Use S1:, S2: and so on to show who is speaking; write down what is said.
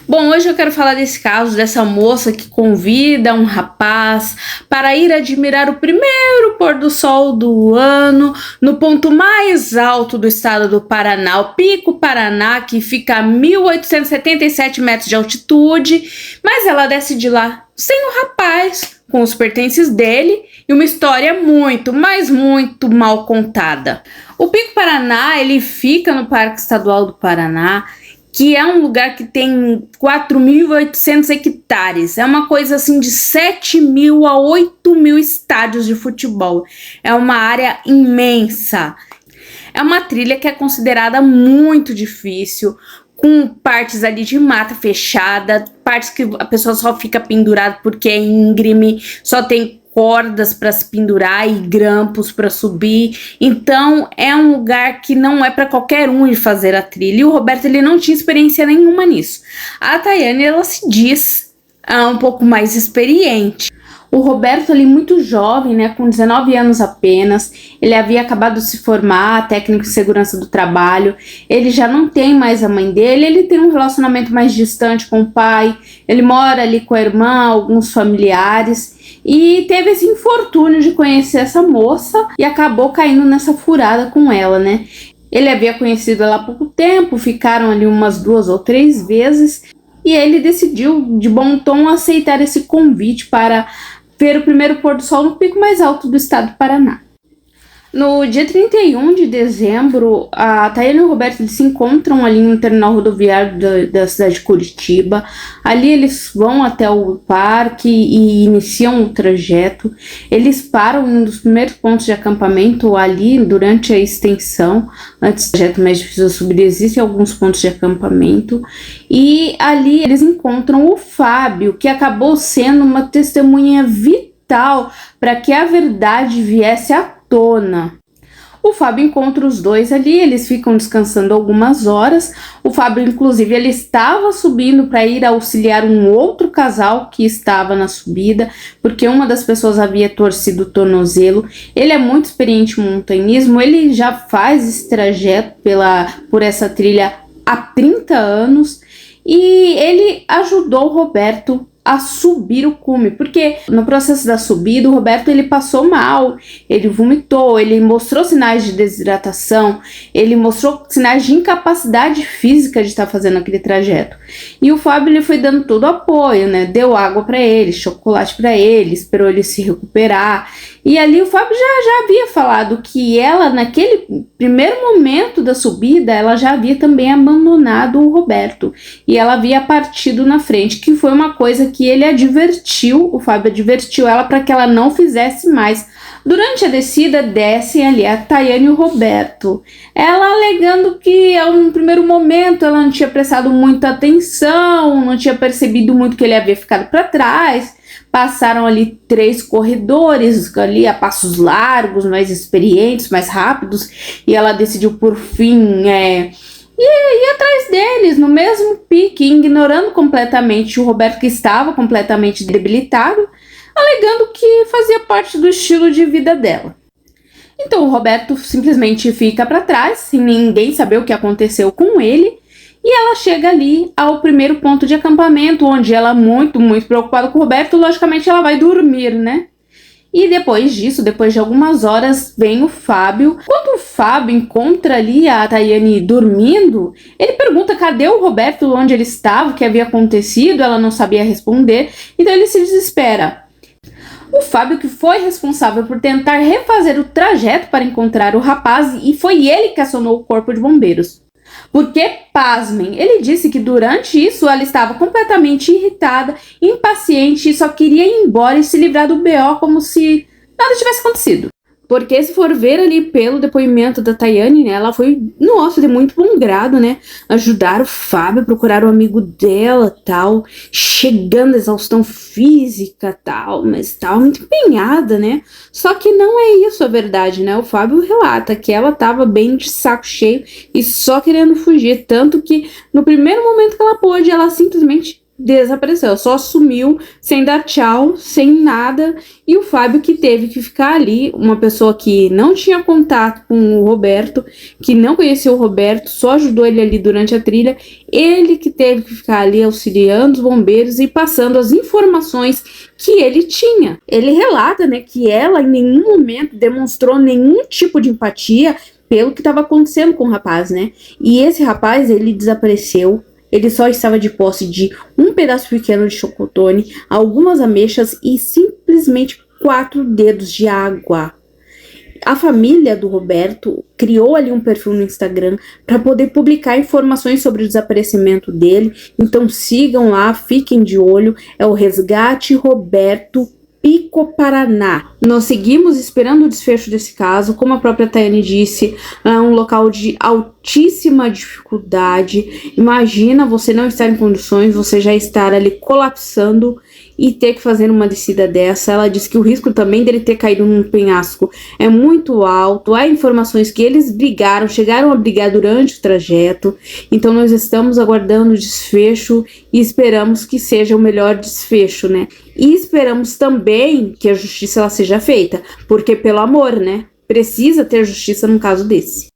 S1: Bom, hoje eu quero falar desse caso dessa moça que convida um rapaz para ir admirar o primeiro pôr do sol do ano no ponto mais alto do estado do Paraná, o Pico Paraná, que fica a 1.877 metros de altitude, mas ela decide ir lá sem o rapaz, com os pertences dele e uma história muito, mas muito mal contada. O Pico Paraná, ele fica no Parque Estadual do Paraná, que é um lugar que tem 4.800 hectares. É uma coisa assim de 7.000 a 8.000 estádios de futebol. É uma área imensa. É uma trilha que é considerada muito difícil, com partes ali de mata fechada, partes que a pessoa só fica pendurada porque é íngreme, só tem cordas para se pendurar e grampos para subir. Então é um lugar que não é para qualquer um ir fazer a trilha. E o Roberto, ele não tinha experiência nenhuma nisso. A Tayane, ela se diz um pouco mais experiente. O Roberto, ali muito jovem, né, com 19 anos apenas, ele havia acabado de se formar, técnico de segurança do trabalho, ele já não tem mais a mãe dele, ele tem um relacionamento mais distante com o pai, ele mora ali com a irmã, alguns familiares, e teve esse infortúnio de conhecer essa moça e acabou caindo nessa furada com ela, né? Ele havia conhecido ela há pouco tempo, ficaram ali umas 2 ou 3 vezes, e ele decidiu, de bom tom, aceitar esse convite para ver o primeiro pôr do sol no pico mais alto do estado do Paraná. No dia 31 de dezembro, a Tayane e o Roberto, eles se encontram ali no terminal rodoviário da cidade de Curitiba. Ali eles vão até o parque e iniciam o trajeto. Eles param em um dos primeiros pontos de acampamento ali durante a extensão. Antes do trajeto mais difícil de subir, existem alguns pontos de acampamento. E ali eles encontram o Fábio, que acabou sendo uma testemunha vital para que a verdade viesse à tona. O Fábio encontra os dois ali, eles ficam descansando algumas horas. O Fábio, inclusive, ele estava subindo para ir auxiliar um outro casal que estava na subida, porque uma das pessoas havia torcido o tornozelo. Ele é muito experiente em montanhismo, ele já faz esse trajeto por essa trilha há 30 anos e ele ajudou o Roberto a subir o cume, porque no processo da subida o Roberto, ele passou mal, ele vomitou, ele mostrou sinais de desidratação, ele mostrou sinais de incapacidade física de estar fazendo aquele trajeto. E o Fábio, ele foi dando todo o apoio, né? Deu água para ele, chocolate para ele, esperou ele se recuperar. E ali o Fábio já havia falado que ela, naquele primeiro momento da subida, ela já havia também abandonado o Roberto. E ela havia partido na frente, que foi uma coisa que ele advertiu, o Fábio advertiu ela para que ela não fizesse mais. Durante a descida, descem ali a Tayane e o Roberto. Ela alegando que, a um primeiro momento, ela não tinha prestado muita atenção, não tinha percebido muito que ele havia ficado para trás. Passaram ali 3 corredores, ali a passos largos, mais experientes, mais rápidos, e ela decidiu por fim ir atrás deles, no mesmo pique, ignorando completamente o Roberto, que estava completamente debilitado, alegando que fazia parte do estilo de vida dela. Então o Roberto simplesmente fica para trás, sem ninguém saber o que aconteceu com ele. E ela chega ali ao primeiro ponto de acampamento, onde ela, muito, muito preocupada com o Roberto, logicamente ela vai dormir, né? E depois disso, depois de algumas horas, vem o Fábio. Quando o Fábio encontra ali a Tayane dormindo, ele pergunta cadê o Roberto, onde ele estava, o que havia acontecido, ela não sabia responder, então ele se desespera. O Fábio, que foi responsável por tentar refazer o trajeto para encontrar o rapaz, e foi ele que acionou o corpo de bombeiros. Porque, pasmem, ele disse que durante isso ela estava completamente irritada, impaciente e só queria ir embora e se livrar do BO como se nada tivesse acontecido. Porque se for ver ali pelo depoimento da Tayane, né, ela foi, nossa, de muito bom grado, né, ajudar o Fábio a procurar o amigo dela, tal, chegando à exaustão física, tal, mas estava muito empenhada, né, só que não é isso a verdade, né, o Fábio relata que ela estava bem de saco cheio e só querendo fugir, tanto que no primeiro momento que ela pôde, ela simplesmente desapareceu, só sumiu, sem dar tchau, sem nada. E o Fábio que teve que ficar ali, uma pessoa que não tinha contato com o Roberto, que não conhecia o Roberto, só ajudou ele ali durante a trilha, ele que teve que ficar ali auxiliando os bombeiros e passando as informações que ele tinha. Ele relata, né, que ela em nenhum momento demonstrou nenhum tipo de empatia pelo que estava acontecendo com o rapaz, né? E esse rapaz, ele desapareceu. Ele só estava de posse de um pedaço pequeno de chocotone, algumas ameixas e simplesmente 4 dedos de água. A família do Roberto criou ali um perfil no Instagram para poder publicar informações sobre o desaparecimento dele. Então sigam lá, fiquem de olho. É o Resgate Roberto Pico Paraná. Nós seguimos esperando o desfecho desse caso. Como a própria Tayane disse, é um local de altíssima dificuldade. Imagina você não estar em condições, você já estar ali colapsando e ter que fazer uma descida dessa. Ela disse que o risco também dele ter caído num penhasco é muito alto. Há informações que eles brigaram, chegaram a brigar durante o trajeto. Então nós estamos aguardando o desfecho e esperamos que seja o melhor desfecho, né? E esperamos também que a justiça ela seja feita, porque pelo amor, né? Precisa ter justiça num caso desse.